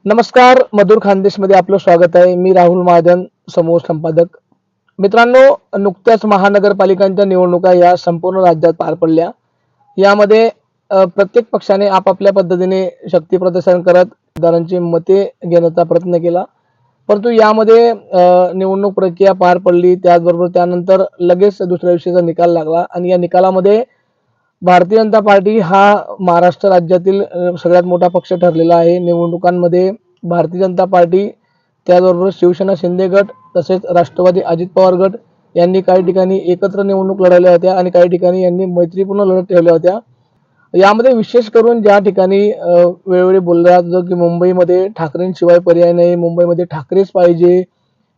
नमस्कार, मधुर खानदेशमध्ये आपलं स्वागत आहे. मी राहुल महाजन, समूह संपादक. मित्रांनो, नुकत्याच महानगरपालिकांच्या निवडणुका या संपूर्ण राज्यात पार पडल्या. यामध्ये प्रत्येक पक्षाने आपापल्या पद्धतीने शक्ती प्रदर्शन करत मतदारांची मते घेण्याचा प्रयत्न केला. परंतु यामध्ये निवडणूक प्रक्रिया पार पडली. त्याचबरोबर त्यानंतर लगेच दुसऱ्या दिवशीचा निकाल लागला आणि या निकालामध्ये भारतीय जनता पार्टी हा महाराष्ट्र राज्यातील सगळ्यात मोठा पक्ष ठरलेला आहे. निवडणुकांमध्ये भारतीय जनता पार्टी, त्याचबरोबर शिवसेना शिंदे गट, तसेच राष्ट्रवादी अजित पवार गट यांनी काही ठिकाणी एकत्र निवडणूक लढवल्या होत्या आणि काही ठिकाणी यांनी मैत्रीपूर्ण लढत ठेवल्या होत्या. यामध्ये विशेष करून ज्या ठिकाणी वेळोवेळी बोललं जात होतं की मुंबईमध्ये ठाकरेंशिवाय पर्याय नाही, मुंबईमध्ये ठाकरेच पाहिजे,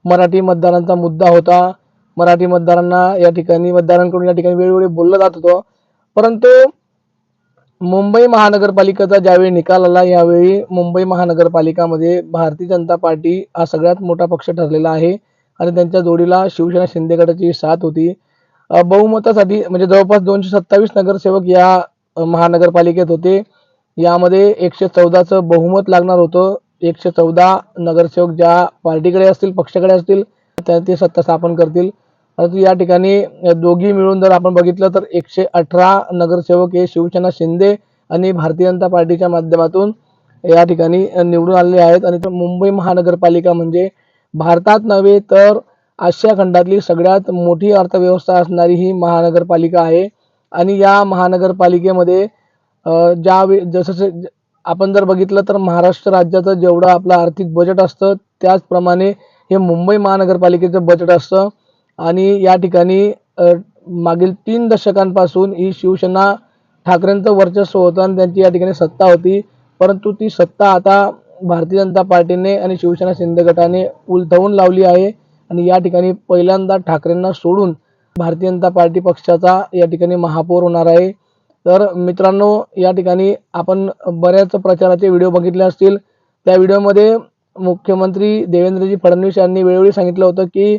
मराठी मतदारांचा मुद्दा होता. मराठी मतदारांना या ठिकाणी मतदारांकडून या ठिकाणी वेळोवेळी बोललं जात होतं. परंतु मुंबई महानगरपालिकेचा ज्यावेळी निकाल आला, यावेळी मुंबई महानगरपालिकामध्ये भारतीय जनता पार्टी हा सगळ्यात मोठा पक्ष ठरलेला आहे आणि त्यांच्या जोडीला शिवसेना शिंदे गटाची साथ होती. बहुमतासाठी म्हणजे जवळपास 227 नगरसेवक या महानगरपालिकेत होते. यामध्ये 114चं बहुमत लागणार होतं. 114 नगरसेवक ज्या पार्टीकडे असतील, पक्षाकडे असतील, ते सत्ता स्थापन करतील. परंतु या ठिकाणी दोघी मिळून जर आपण बघितलं तर 118 नगरसेवक हे शिवसेना शिंदे आणि भारतीय जनता पार्टीच्या माध्यमातून या ठिकाणी निवडून आलेले आहेत. आणि मुंबई महानगरपालिका म्हणजे भारतात नव्हे तर आशिया खंडातली सगळ्यात मोठी अर्थव्यवस्था असणारी ही महानगरपालिका आहे. आणि या महानगरपालिकेमध्ये जसं आपण जर बघितलं तर महाराष्ट्र राज्याचं जेवढं आपलं आर्थिक बजेट असतं त्याचप्रमाणे हे मुंबई महानगरपालिकेचं बजेट असतं. आणि या ठिकाणी मागील 3 दशकांपासून ही शिवसेना ठाकरेंचं वर्चस्व होतं आणि त्यांची या ठिकाणी सत्ता होती. परंतु ती सत्ता आता भारतीय जनता पार्टीने आणि शिवसेना शिंदे गटाने उलथवून लावली आहे आणि या ठिकाणी पहिल्यांदा ठाकरेंना सोडून भारतीय जनता पार्टी पक्षाचा या ठिकाणी महापौर होणार आहे. तर मित्रांनो, या ठिकाणी आपण बऱ्याच प्रचाराचे व्हिडिओ बघितले असतील. त्या व्हिडिओमध्ये मुख्यमंत्री देवेंद्रजी फडणवीस यांनी वेळोवेळी सांगितलं होतं की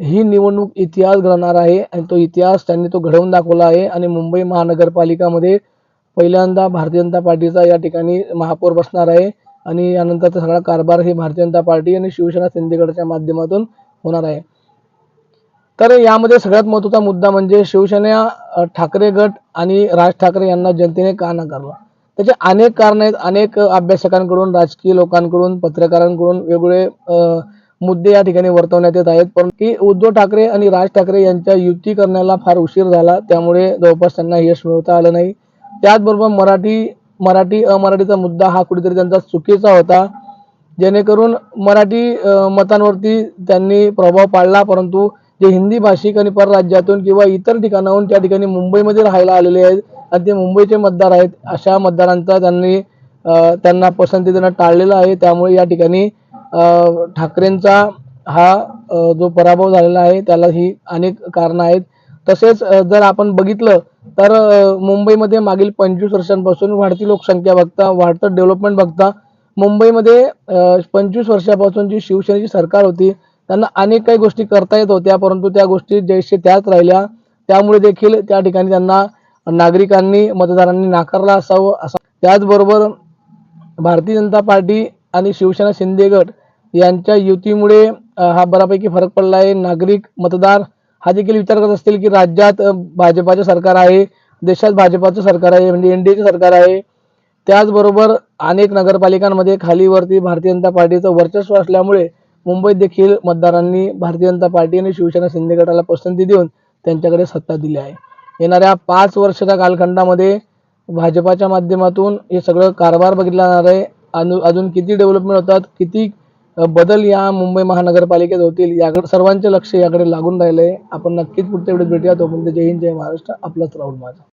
ही निवडणूक इतिहास घडवणार आहे आणि तो इतिहास त्यांनी घडवून दाखवला आहे. आणि मुंबई महानगरपालिकामध्ये पहिल्यांदा भारतीय जनता पार्टीचा या ठिकाणी महापौर बसणार आहे आणि यानंतरचा सगळा कारभार हे भारतीय जनता पार्टी आणि शिवसेना शिंदे गटाच्या माध्यमातून होणार आहे. तर यामध्ये सगळ्यात महत्त्वाचा मुद्दा म्हणजे शिवसेना ठाकरे गट आणि राज ठाकरे यांना जनतेने का नाकारलं. त्याचे अनेक कारण आहेत. अनेक अभ्यासकांकडून, राजकीय लोकांकडून, पत्रकारांकडून वेगवेगळे मुद्दे या ठिकाणी वर्तवण्यात येत आहेत. परंतु उद्धव ठाकरे आणि राज ठाकरे यांच्या युती करण्याला फार उशीर झाला, त्यामुळे जवळपास त्यांना यश मिळवता आलं नाही. त्याचबरोबर मराठी अमराठीचा मुद्दा हा कुठेतरी त्यांचा चुकीचा होता, जेणेकरून मराठी मतांवरती त्यांनी प्रभाव पाडला. परंतु जे हिंदी भाषिक आणि परराज्यातून किंवा इतर ठिकाणाहून त्या ठिकाणी मुंबईमध्ये राहायला आलेले आहेत आणि ते मुंबईचे मतदार आहेत, अशा मतदारांचा त्यांना पसंती देणं टाळलेलं आहे. त्यामुळे या ठिकाणी ठाकरेंचा हा जो पराभव झालेला आहे त्याला ही अनेक कारणं आहेत. तसेच जर आपण बघितलं तर मुंबईमध्ये मागील 25 वर्षांपासून वाढती लोकसंख्या बघता, वाढतं डेव्हलपमेंट बघता, मुंबईमध्ये 25 वर्षापासून जी शिवसेनेची सरकार होती त्यांना अनेक काही गोष्टी करता येत होत्या, परंतु त्या गोष्टी जैसे त्याच राहिल्या. त्यामुळे देखील त्या ठिकाणी त्यांना नागरिकांनी, मतदारांनी नाकारला असावं. त्याचबरोबर भारतीय जनता पार्टी आणि शिवसेना शिंदे गट यांच्या युतीमुळे हा बऱ्यापैकी फरक पडला आहे. नागरिक, मतदार हा देखील विचार करत असतील की राज्यात भाजपाचे सरकार आहे, देशात भाजपाचं सरकार आहे, म्हणजे एनडीएचे सरकार आहे. त्याचबरोबर अनेक नगरपालिकांमध्ये खालीवरती भारतीय जनता पार्टीचं वर्चस्व असल्यामुळे मुंबईत देखील मतदारांनी भारतीय जनता पार्टी आणि शिवसेना शिंदे गटाला पसंती देऊन त्यांच्याकडे सत्ता दिली आहे. येणाऱ्या 5 वर्षाच्या कालखंडामध्ये भाजपाच्या माध्यमातून हे सगळं कारभार बघितला जाणार आहे. अजून किती डेव्हलपमेंट होतात, किती बदल या मुंबई महानगरपालिकेत होतील, याकडे सर्वांचे लक्ष याकडे लागून राहिले आहे. आपण नक्कीच पुढच्या व्हिडिओत भेटूया. तोपर्यंत जय हिंद, जय महाराष्ट्र. आपलाच राहुल माझा.